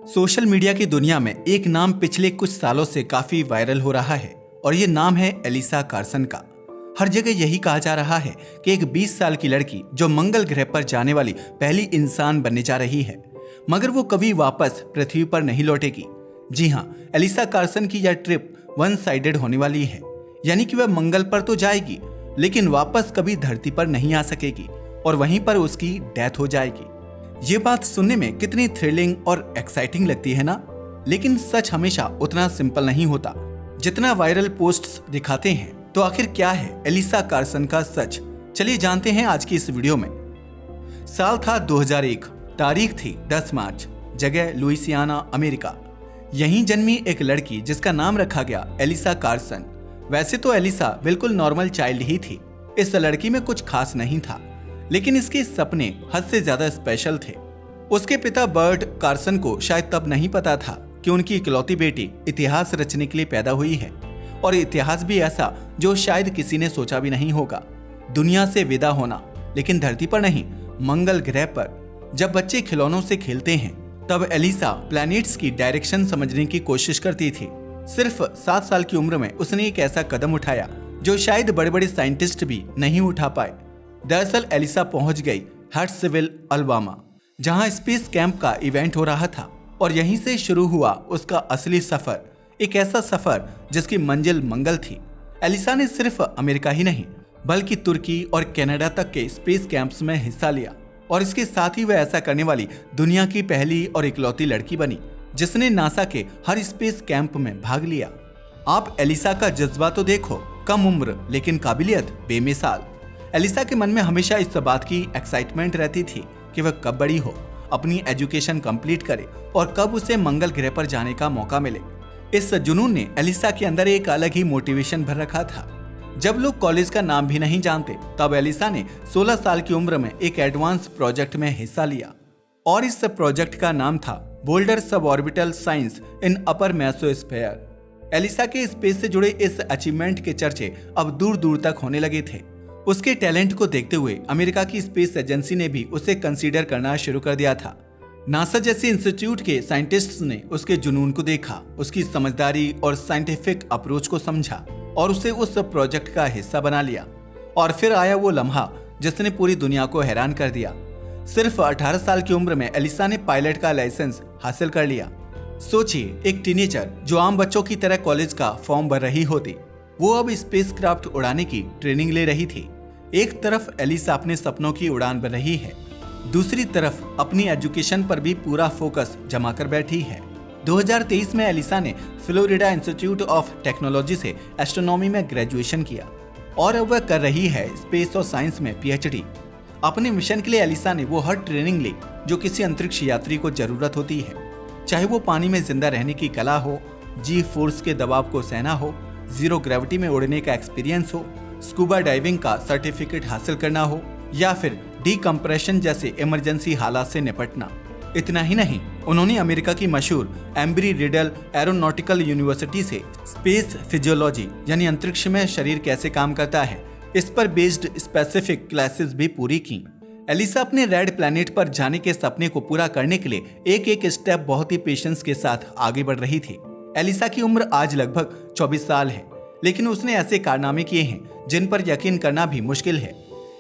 Social media की दुनिया में एक नाम पिछले कुछ सालों से काफी वायरल हो रहा है और ये नाम है एलिसा कार्सन का। हर जगह यही कहा जा रहा है कि एक 20 साल की लड़की जो मंगल ग्रह पर जाने वाली पहली इंसान बनने जा रही है, मगर वो कभी वापस पृथ्वी पर नहीं लौटेगी। जी हाँ, एलिसा कार्सन की यह ट्रिप वन साइडेड होने वाली है, यानी कि वह मंगल पर तो जाएगी लेकिन वापस कभी धरती पर नहीं आ सकेगी और वहीं पर उसकी डेथ हो जाएगी। ये बात सुनने में कितनी थ्रिलिंग और एक्साइटिंग लगती है ना, लेकिन सच हमेशा उतना सिंपल नहीं होता जितना वायरल पोस्ट्स दिखाते हैं। तो आखिर क्या है एलिसा कार्सन का सच, चलिए जानते हैं आज की इस वीडियो में। साल था 2001, तारीख थी 10 मार्च, जगह लुइसियाना, अमेरिका। यहीं जन्मी एक लड़की जिसका नाम रखा गया एलिसा कार्सन। वैसे तो एलिसा बिल्कुल नॉर्मल चाइल्ड ही थी, इस लड़की में कुछ खास नहीं था, लेकिन इसके सपने हद से ज्यादा स्पेशल थे। उसके पिता बर्ट कार्सन को शायद तब नहीं पता था कि उनकी इकलौती बेटी इतिहास रचने के लिए पैदा हुई है, और इतिहास भी ऐसा जो शायद किसी ने सोचा भी नहीं होगा। दुनिया से विदा होना, लेकिन धरती पर नहीं, मंगल ग्रह पर। जब बच्चे खिलौनों से खेलते हैं तब एलिसा प्लैनेट्स की डायरेक्शन समझने की कोशिश करती थी। सिर्फ 7 साल की उम्र में उसने एक ऐसा कदम उठाया जो शायद बड़े बड़े साइंटिस्ट भी नहीं उठा पाए। दरअसल एलिसा पहुंच गई हर्ट्सविल, अलाबामा, जहां स्पेस कैंप का इवेंट हो रहा था, और यहीं से शुरू हुआ उसका असली सफर। एक ऐसा सफर जिसकी मंजिल मंगल थी। एलिसा ने सिर्फ अमेरिका ही नहीं बल्कि तुर्की और कनाडा तक के स्पेस कैंप्स में हिस्सा लिया, और इसके साथ ही वह ऐसा करने वाली दुनिया की पहली और इकलौती लड़की बनी जिसने नासा के हर स्पेस कैंप में भाग लिया। आप एलिसा का जज्बा तो देखो, कम उम्र लेकिन काबिलियत बेमिसाल। एलिसा के मन में हमेशा इस बात की एक्साइटमेंट रहती थी कि वह कब बड़ी हो, अपनी एजुकेशन कंप्लीट करे और कब उसे मंगल ग्रह पर जाने का मौका मिले। इस जुनून ने एलिसा के अंदर एक अलग ही मोटिवेशन भर रखा था। जब लोग कॉलेज का नाम भी नहीं जानते, तब एलिसा ने 16 साल की उम्र में एक एडवांस प्रोजेक्ट में हिस्सा लिया, और इस प्रोजेक्ट का नाम था बोल्डर सबऑर्बिटल साइंस इन अपर मेसोस्फीयर। एलिसा के स्पेस से जुड़े इस अचीवमेंट के चर्चे अब दूर दूर तक होने लगे थे। उसके टैलेंट को देखते हुए अमेरिका की स्पेस एजेंसी ने भी उसे कंसीडर करना शुरू कर दिया था। नासा जैसे इंस्टीट्यूट के साइंटिस्ट्स ने उसके जुनून को देखा, उसकी समझदारी और साइंटिफिक अप्रोच को समझा और उसे उस प्रोजेक्ट का हिस्सा बना लिया। और फिर आया वो लम्हा जिसने पूरी दुनिया को हैरान कर दिया। सिर्फ 18 साल की उम्र में एलिसा ने पायलट का लाइसेंस हासिल कर लिया। सोचिए, एक टीनेजर जो आम बच्चों की तरह कॉलेज का फॉर्म भर रही होती, वो अब स्पेसक्राफ्ट उड़ाने की ट्रेनिंग ले रही थी। एक तरफ एलिसा अपने सपनों की उड़ान भर रही है, दूसरी तरफ अपनी एजुकेशन पर भी पूरा फोकस जमा कर बैठी है। 2023 में एलिसा ने फ्लोरिडा इंस्टीट्यूट ऑफ टेक्नोलॉजी से एस्ट्रोनॉमी में ग्रेजुएशन किया, और अब वह कर रही है स्पेस और साइंस में PhD। अपने मिशन के लिए एलिसा ने वो हर ट्रेनिंग ली जो किसी अंतरिक्ष यात्री को जरूरत होती है, चाहे वो पानी में जिंदा रहने की कला हो, जी फोर्स के दबाव को सहना हो, जीरो ग्रेविटी में उड़ने का एक्सपीरियंस हो, स्कूबा डाइविंग का सर्टिफिकेट हासिल करना हो, या फिर डीकम्प्रेशन जैसे इमरजेंसी हालात से निपटना। इतना ही नहीं, उन्होंने अमेरिका की मशहूर एम्ब्री रिडल एरोनॉटिकल यूनिवर्सिटी से स्पेस फिजियोलॉजी यानी अंतरिक्ष में शरीर कैसे काम करता है, इस पर बेस्ड स्पेसिफिक क्लासेस भी पूरी की। एलिसा अपने रेड प्लैनेट पर जाने के सपने को पूरा करने के लिए एक एक स्टेप बहुत ही पेशेंस के साथ आगे बढ़ रही थी। एलिसा की उम्र आज लगभग 24 साल है, लेकिन उसने ऐसे कारनामे किए हैं जिन पर यकीन करना भी मुश्किल है।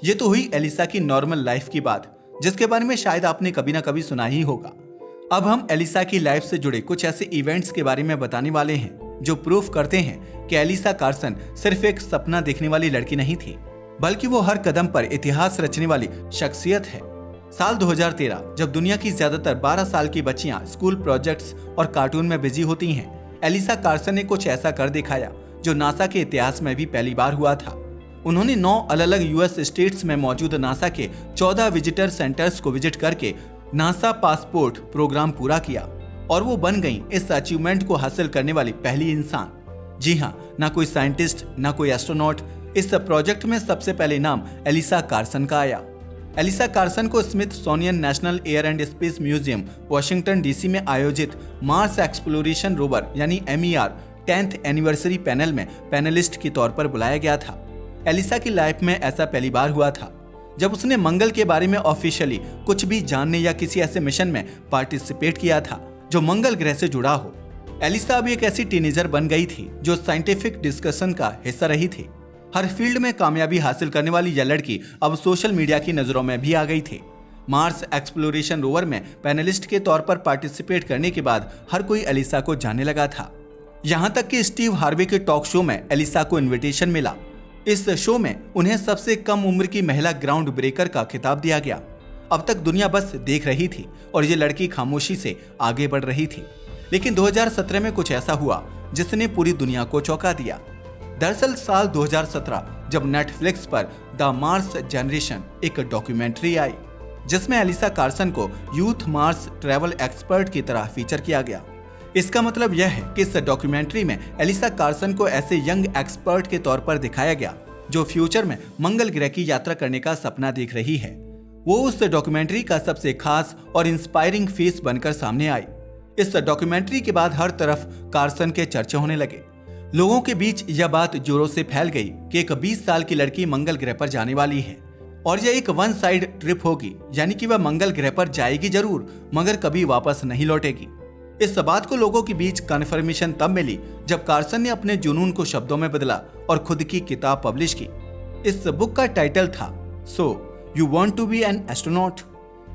ये तो हुई एलिसा की नॉर्मल लाइफ की बात, जिसके बारे में शायद आपने कभी ना कभी सुना ही होगा। अब हम एलिसा की लाइफ से जुड़े कुछ ऐसे इवेंट्स के बारे में बताने वाले हैं जो प्रूफ करते हैं कि एलिसा कार्सन सिर्फ एक सपना देखने वाली लड़की नहीं थी, बल्कि वो हर कदम पर इतिहास रचने वाली शख्सियत है। साल 2013, जब दुनिया की ज्यादातर 12 साल की बच्चियां स्कूल प्रोजेक्ट्स और कार्टून में बिजी होती हैं, एलिसा कार्सन ने कुछ ऐसा कर दिखाया जो नासा के इतिहास में भी पहली बार हुआ था। उन्होंने 9 अलग-अलग US स्टेट्स में मौजूद नासा के 14 विजिटर सेंटर्स को विजिट करके नासा पासपोर्ट प्रोग्राम पूरा किया, और वो बन गई इस अचीवमेंट को हासिल करने वाली पहली इंसान। जी हाँ, ना कोई साइंटिस्ट, ना कोई एस्ट्रोनॉट, इस प्रोजेक्ट में सबसे पहले नाम एलिसा कार्सन का आया। एलिसा कार्सन को Smithsonian national air and space museum, Washington DC में आयोजित मार्स एक्सप्लोरेशन रोवर यानी MER 10th एनिवर्सरी पैनल में पैनलिस्ट के तौर पर बुलाया गया था। एलिसा की लाइफ में ऐसा पहली बार हुआ था जब उसने मंगल के बारे में ऑफिशियली कुछ भी जानने या किसी ऐसे मिशन में पार्टिसिपेट किया था जो मंगल ग्रह से जुड़ा हो। एलिसा अब एक ऐसी टीनेजर बन गई थी जो साइंटिफिक डिस्कशन का हिस्सा रही थी। हर फील्ड में कामयाबी हासिल करने वाली यह लड़की अब सोशल मीडिया की नजरों में भी आ गई थी। मार्स एक्सप्लोरेशन रोवर में पैनलिस्ट के तौर पर पार्टिसिपेट करने के बाद हर कोई एलिसा को जानने लगा था। यहाँ तक कि स्टीव हार्वे के टॉक शो में एलिसा को इन्विटेशन मिला। इस शो में उन्हें सबसे कम उम्र की महिला ग्राउंड ब्रेकर का खिताब दिया गया। अब तक दुनिया बस देख रही थी और ये लड़की खामोशी से आगे बढ़ रही थी। लेकिन 2017 में कुछ ऐसा हुआ जिसने पूरी दुनिया को चौंका दिया। दरअसल साल 2017 जब नेटफ्लिक्स पर द मार्स जनरेशन एक डॉक्यूमेंट्री आई, जिसमें एलिसा कार्सन को यूथ मार्स ट्रैवल एक्सपर्ट की तरह फीचर किया गया। इसका मतलब यह है कि इस डॉक्यूमेंट्री में एलिसा कार्सन को ऐसे यंग एक्सपर्ट के तौर पर दिखाया गया जो फ्यूचर में मंगल ग्रह की यात्रा करने का सपना देख रही है। वो उस डॉक्यूमेंट्री का सबसे खास और इंस्पायरिंग फेस बनकर सामने आई। इस डॉक्यूमेंट्री के बाद हर तरफ कार्सन के चर्चे होने लगे। लोगों के बीच यह बात जोरों से फैल गई कि एक 20 साल की लड़की मंगल ग्रह पर जाने वाली है और यह एक वन साइड ट्रिप होगी, यानी कि वह मंगल ग्रह पर जाएगी जरूर मगर कभी वापस नहीं लौटेगी। इस बात को लोगों के बीच कन्फर्मेशन तब मिली जब कार्सन ने अपने जुनून को शब्दों में बदला और खुद की किताब पब्लिश की। इस बुक का टाइटल था so you want to be an astronaut.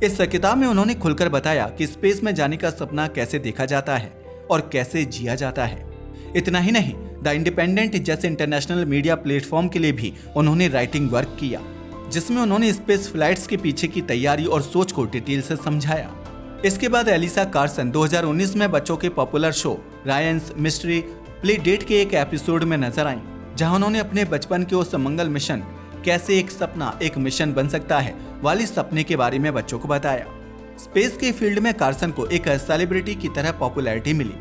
इस किताब में उन्होंने खुलकर बताया कि स्पेस में जाने का सपना कैसे देखा जाता है और कैसे जिया जाता है। इतना ही नहीं, द इंडिपेंडेंट जैसे इंटरनेशनल मीडिया प्लेटफॉर्म के लिए भी उन्होंने राइटिंग वर्क किया, जिसमें उन्होंने स्पेस फ्लाइट्स के पीछे की तैयारी और सोच को डिटेल से समझाया। इसके बाद एलिसा कार्सन 2019 में बच्चों के popular show Ryan's mystery play date के एक एपिसोड में नजर आईं, जहां उन्होंने अपने बचपन के उस मंगल मिशन कैसे एक सपना एक मिशन बन सकता है वाली सपने के बारे में बच्चों को बताया। स्पेस के फील्ड में कार्सन को एक सेलिब्रिटी की तरह पॉपुलैरिटी मिली।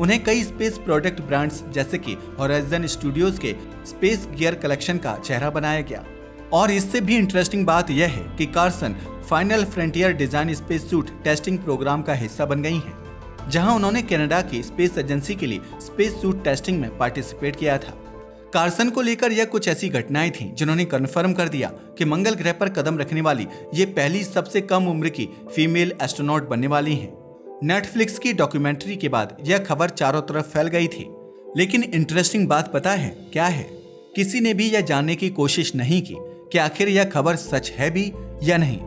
उन्हें कई स्पेस प्रोडक्ट ब्रांड्स जैसे कि हॉराइजन स्टूडियोज के स्पेस गियर कलेक्शन का चेहरा बनाया गया। और इससे भी इंटरेस्टिंग बात यह है कि Carson final frontier design space suit testing programme का हिस्सा बन गई हैं, जहां उन्होंने कनाडा की स्पेस एजेंसी के लिए स्पेस सूट टेस्टिंग में पार्टिसिपेट किया था। कार्सन को लेकर यह कुछ ऐसी घटनाएं थीं जिन्होंने कन्फर्म कर दिया कि मंगल ग्रह पर कदम रखने वाली ये पहली सबसे कम उम्र की फीमेल एस्ट्रोनॉट बनने वाली हैं। नेटफ्लिक्स की डॉक्यूमेंट्री के बाद यह खबर चारों तरफ फैल गई थी। लेकिन इंटरेस्टिंग बात पता है क्या है? किसी ने भी यह जानने की कोशिश नहीं की कि आखिर यह खबर सच है भी या नहीं,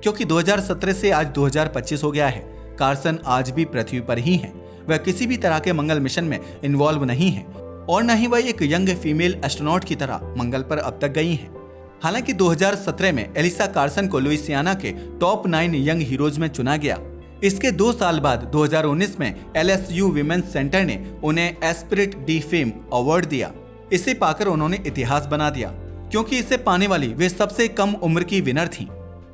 क्योंकि 2017 से आज 2025 हो गया है। कार्सन आज भी पृथ्वी पर ही हैं। वह किसी भी तरह के मंगल मिशन में इन्वॉल्व नहीं है और न ही वह एक यंग फीमेल एस्ट्रोनॉट की तरह मंगल पर अब तक गई हैं। हालांकि 2017 में एलिसा कार्सन को लुइसियाना के टॉप 9 यंग हीरोज में चुना गया। इसके 2 साल बाद 2019 में LSU विमेंस सेंटर ने उन्हें एस्पिरिट डी फेम अवार्ड दिया। इसे पाकर उन्होंने इतिहास बना दिया, क्योंकि इसे पाने वाली वे सबसे कम उम्र की विनर थीं।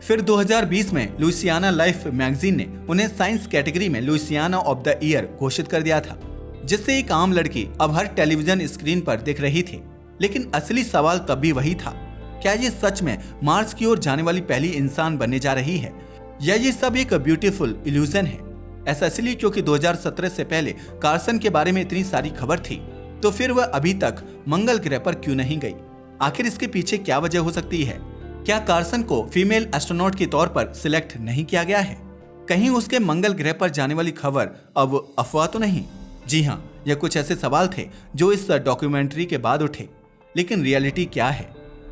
फिर 2020 में लुइसियाना लाइफ मैगजीन ने उन्हें साइंस कैटेगरी में लुइसियाना ऑफ द ईयर घोषित कर दिया था, जिससे एक आम लड़की अब हर टेलीविजन स्क्रीन पर दिख रही थी। लेकिन असली सवाल तब भी वही था, क्या ये सच में मार्स की ओर जाने वाली पहली इंसान बनने जा रही है या ये सब एक ब्यूटीफुल इल्यूजन है? ऐसा इसलिए क्योंकि 2017 से पहले कार्सन के बारे में इतनी सारी खबर थी, तो फिर वह अभी तक मंगल ग्रह पर क्यों नहीं गई? आखिर इसके पीछे क्या वजह हो सकती है? क्या कार्सन को फीमेल एस्ट्रोनॉट के तौर पर सिलेक्ट नहीं किया गया है? कहीं उसके मंगल ग्रह पर जाने वाली खबर अब अफवाह तो नहीं? जी हाँ, यह कुछ ऐसे सवाल थे जो इस डॉक्यूमेंट्री के बाद उठे। लेकिन रियलिटी क्या है?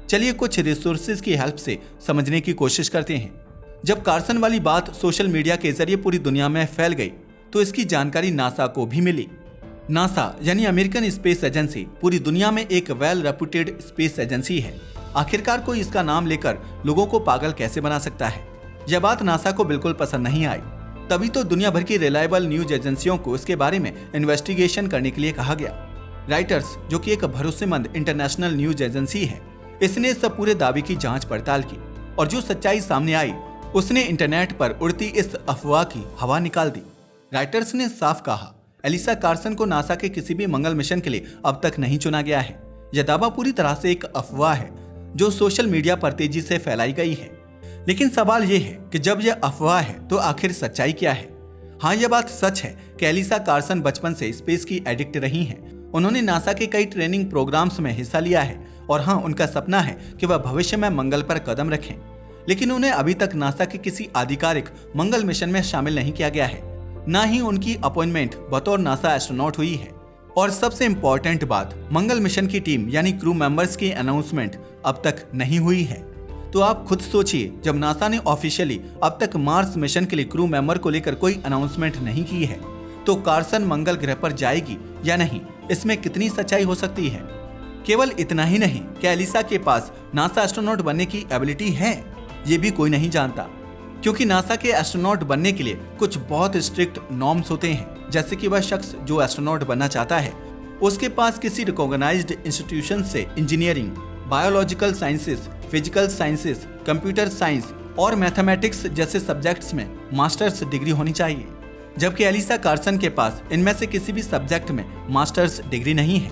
चलिए कुछ रिसोर्सेज की हेल्प से समझने की कोशिश करते हैं। जब कार्सन वाली बात सोशल मीडिया के जरिए पूरी दुनिया में फैल गई तो इसकी जानकारी नासा को भी मिली। नासा यानी अमेरिकन स्पेस एजेंसी पूरी दुनिया में एक वेल रेपुटेड स्पेस एजेंसी है। आखिरकार कोई इसका नाम लेकर लोगों को पागल कैसे बना सकता है? यह बात नासा को बिल्कुल पसंद नहीं आई। तभी तो दुनिया भर की रिलायबल न्यूज एजेंसियों को इसके बारे में इन्वेस्टिगेशन करने के लिए कहा गया। राइटर्स, जो कि एक भरोसेमंद इंटरनेशनल न्यूज एजेंसी है, इसने इस पूरे दावे की जांच पड़ताल की और जो सच्चाई सामने आई उसने इंटरनेट पर उड़ती इस अफवाह की हवा निकाल दी। राइटर्स ने साफ कहा, एलिसा कार्सन को नासा के किसी भी मंगल मिशन के लिए अब तक नहीं चुना गया है। यह दावा पूरी तरह से एक अफवाह है जो सोशल मीडिया पर तेजी से फैलाई गई है। लेकिन सवाल यह है कि जब यह अफवाह है तो आखिर सच्चाई क्या है? हाँ, यह बात सच है कि एलिसा कार्सन बचपन से स्पेस की एडिक्ट रही हैं। उन्होंने नासा के कई ट्रेनिंग प्रोग्राम्स में हिस्सा लिया है और हाँ, उनका सपना है कि वह भविष्य में मंगल पर कदम रखें। लेकिन उन्हें अभी तक नासा के किसी आधिकारिक मंगल मिशन में शामिल नहीं किया गया है। ना ही उनकी अपॉइंटमेंट बतौर नासा एस्ट्रोनॉट हुई है। और सबसे इम्पोर्टेंट बात, मंगल मिशन की टीम यानी क्रू मेंबर्स की अनाउंसमेंट अब तक नहीं हुई है। तो आप खुद सोचिए, जब नासा ने ऑफिशियली अब तक मार्स मिशन के लिए क्रू मेंबर को लेकर कोई अनाउंसमेंट नहीं की है, तो कार्सन मंगल ग्रह पर जाएगी या नहीं, इसमें कितनी सच्चाई हो सकती है। केवल इतना ही नहीं, क्या एलिसा के पास नासा एस्ट्रोनॉट बनने की एबिलिटी है, ये भी कोई नहीं जानता। क्योंकि नासा के एस्ट्रोनॉट बनने के लिए कुछ बहुत स्ट्रिक्ट नॉर्म्स होते हैं, जैसे कि वह शख्स जो एस्ट्रोनॉट बनना चाहता है उसके पास किसी रिकॉग्नाइज्ड इंस्टीट्यूशन से engineering, biological sciences, physical sciences, computer science और मैथमेटिक्स जैसे सब्जेक्ट्स में मास्टर्स डिग्री होनी चाहिए। जबकि एलिसा कार्सन के पास इनमें से किसी भी सब्जेक्ट में मास्टर्स डिग्री नहीं है।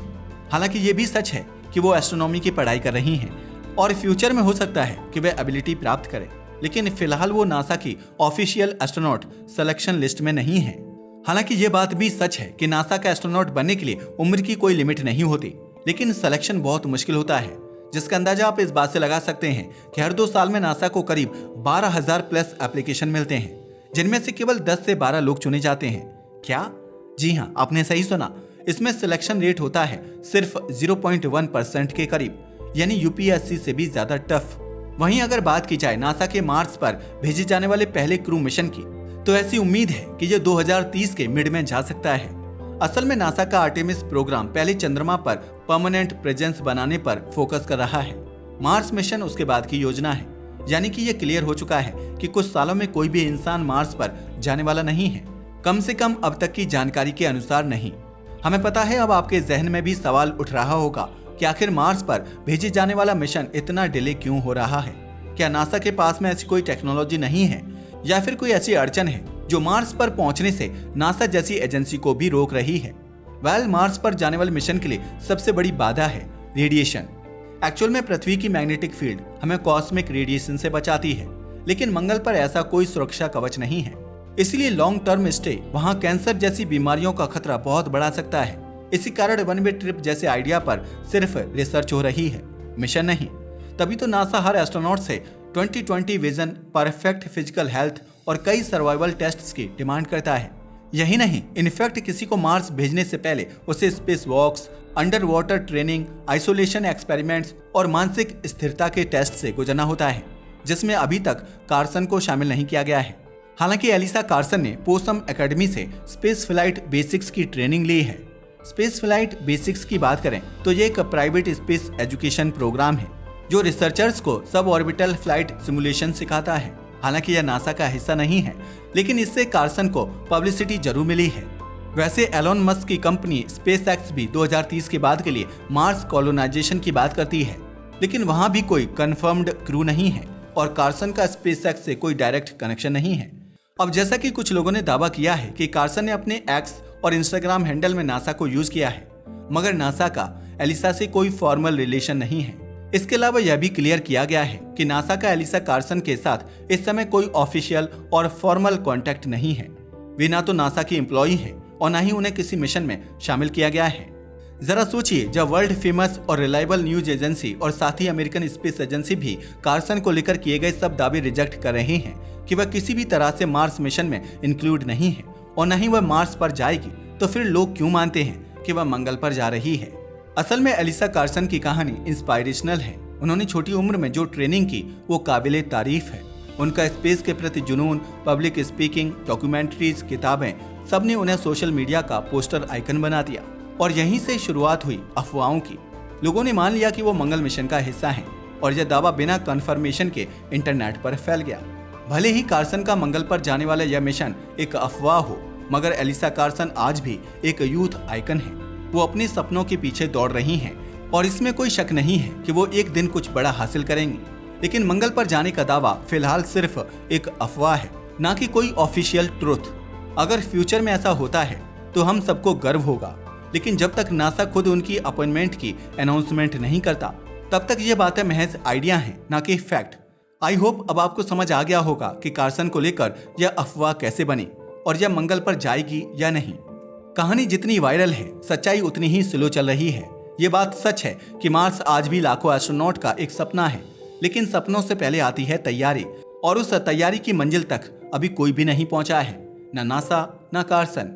हालांकि ये भी सच है कि वो एस्ट्रोनॉमी की पढ़ाई कर रही हैं और फ्यूचर में हो सकता है कि वे एबिलिटी प्राप्त करें, लेकिन फिलहाल वो नासा की ऑफिशियल एस्ट्रोनॉट सिलेक्शन लिस्ट में नहीं है। हालांकि ये बात भी सच है कि नासा का एस्ट्रोनॉट बनने के लिए उम्र की कोई लिमिट नहीं होती, लेकिन सिलेक्शन बहुत मुश्किल होता है, जिसका अंदाजा आप इस बात से लगा सकते हैं कि हर 2 साल में नासा को करीब 12,000 प्लस एप्लीकेशन मिलते हैं, जिनमें से केवल 10 से 12 लोग चुने जाते हैं। क्या? जी हाँ, आपने सही सुना। इसमें सिलेक्शन रेट होता है सिर्फ 0.1% के करीब, यानी यूपीएससी से भी ज्यादा टफ। वहीं अगर बात की जाए नासा के मार्स पर भेजे जाने वाले पहले क्रू मिशन की, तो ऐसी उम्मीद है कि ये 2030 के मिड में जा सकता है। असल में नासा का आर्टेमिस प्रोग्राम पहले चंद्रमा पर परमानेंट प्रेजेंस बनाने पर फोकस कर रहा है। मार्स मिशन उसके बाद की योजना है, यानी कि ये क्लियर हो चुका है कि कुछ सालों में कोई भी इंसान मार्स पर जाने वाला नहीं है, कम से कम अब तक की जानकारी के अनुसार नहीं। हमें पता है अब आपके जहन में भी सवाल उठ रहा होगा कि आखिर मार्स पर भेजे जाने वाला मिशन इतना डिले क्यों हो रहा है। क्या नासा के पास में ऐसी कोई टेक्नोलॉजी नहीं है, या फिर कोई ऐसी अड़चन है जो मार्स पर पहुंचने से नासा जैसी एजेंसी को भी रोक रही है। मार्स पर जाने वाले मिशन के लिए सबसे बड़ी बाधा है रेडिएशन। एक्चुअल में पृथ्वी की मैग्नेटिक फील्ड हमें कॉस्मिक रेडिएशन से बचाती है, लेकिन मंगल पर ऐसा कोई सुरक्षा कवच नहीं है। इसलिए लॉन्ग टर्म स्टे वहां कैंसर जैसी बीमारियों का खतरा बहुत बढ़ा सकता है। इसी कारण वन वे ट्रिप जैसे आइडिया पर सिर्फ रिसर्च हो रही है, मिशन नहीं। तभी तो नासा हर एस्ट्रोनॉट से 2020 विजन, परफेक्ट फिजिकल हेल्थ और कई सर्वाइवल टेस्ट्स की डिमांड करता है। यही नहीं, इनफैक्ट किसी को मार्स भेजने से पहले उसे space walks, under water training, isolation experiments और मानसिक स्थिरता के टेस्ट से गुजरना होता है, जिसमें अभी तक कार्सन को शामिल नहीं किया गया है। हालांकि एलिसा कार्सन ने पोसम एकेडमी से स्पेस फ्लाइट बेसिक्स की ट्रेनिंग ली है। स्पेस फ्लाइट बेसिक्स की बात करें तो ये एक प्राइवेट स्पेस एजुकेशन प्रोग्राम है जो रिसर्चर्स को सब ऑर्बिटल फ्लाइट सिमुलेशन सिखाता है। हालांकि यह नासा का हिस्सा नहीं है, लेकिन इससे कार्सन को पब्लिसिटी जरूर मिली है। वैसे एलोन मस्क की कंपनी स्पेसएक्स भी 2030 के बाद के लिए मार्स कॉलोनाइजेशन की बात करती है, लेकिन वहां भी कोई कंफर्म्ड क्रू नहीं है और कार्सन का स्पेसएक्स से कोई डायरेक्ट कनेक्शन नहीं है। अब जैसा कि कुछ लोगों ने दावा किया है कि कार्सन ने अपने एक्स और इंस्टाग्राम हैंडल में नासा को यूज किया है, मगर नासा का एलिसा से कोई फॉर्मल रिलेशन नहीं है। इसके अलावा यह भी क्लियर किया गया है कि नासा का एलिसा कार्सन के साथ इस समय कोई ऑफिशियल और फॉर्मल कॉन्टेक्ट नहीं है। वे ना तो नासा की एम्प्लॉई हैं और ना ही उन्हें किसी मिशन में शामिल किया गया है। जरा सोचिए, जब वर्ल्ड फेमस और रिलायबल न्यूज एजेंसी और साथ ही अमेरिकन स्पेस एजेंसी भी कार्सन को लेकर किए गए सब दावे रिजेक्ट कर रहे हैं कि वह किसी भी तरह से मार्स मिशन में इंक्लूड नहीं है और न ही वह मार्स पर जाएगी, तो फिर लोग क्यों मानते हैं कि वह मंगल पर जा रही है। असल में एलिसा कार्सन की कहानी इंस्पायरेशनल है। उन्होंने छोटी उम्र में जो ट्रेनिंग की वो काबिले तारीफ है। उनका स्पेस के प्रति जुनून, पब्लिक स्पीकिंग, डॉक्यूमेंट्रीज, किताबें, सब ने उन्हें सोशल मीडिया का पोस्टर आइकन बना दिया और यहीं से शुरुआत हुई अफवाहों की। लोगों ने मान लिया कि वो मंगल मिशन का हिस्सा हैं और यह दावा बिना कंफर्मेशन के इंटरनेट पर फैल गया। भले ही कार्सन का मंगल पर जाने वाला यह मिशन एक अफवाह हो, मगर एलिसा कार्सन आज भी एक यूथ आइकन है। वो अपने सपनों के पीछे दौड़ रही हैं और इसमें कोई शक नहीं है कि वो एक दिन कुछ बड़ा हासिल करेंगी। लेकिन मंगल पर जाने का दावा फिलहाल सिर्फ एक अफवाह है, ना कि कोई ऑफिशियल ट्रुथ। अगर फ्यूचर में ऐसा होता है तो हम सबको गर्व होगा, लेकिन जब तक नासा खुद उनकी अपॉइंटमेंट की अनाउंसमेंट नहीं करता, तब तक ये बातें महज आइडिया हैं, ना कि फैक्ट। आई होप अब आपको समझ आ गया होगा कि कार्सन को लेकर यह अफवाह कैसे बनी और यह मंगल पर जाएगी या नहीं। कहानी जितनी वायरल है, सच्चाई उतनी ही स्लो चल रही है। ये बात सच है कि मार्स आज भी लाखों एस्ट्रोनॉट का एक सपना है, लेकिन सपनों से पहले आती है तैयारी, और उस तैयारी की मंजिल तक अभी कोई भी नहीं पहुंचा है। न नासा, ना कार्सन।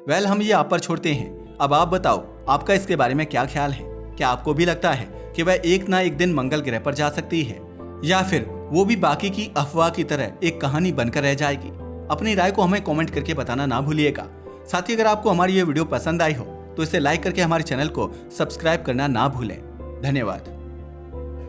वेल, हम ये आप पर छोड़ते हैं। अब आप बताओ, आपका इसके बारे में क्या ख्याल है? क्या आपको भी लगता है कि वह एक ना एक दिन मंगल ग्रह पर जा सकती है, या फिर वो भी बाकी की अफवाह की तरह एक कहानी बनकर रह जाएगी? अपनी राय को हमें कमेंट करके बताना ना भूलिएगा। साथ ही अगर आपको हमारी ये वीडियो पसंद आई हो तो इसे लाइक करके हमारे चैनल को सब्सक्राइब करना ना भूलें। धन्यवाद।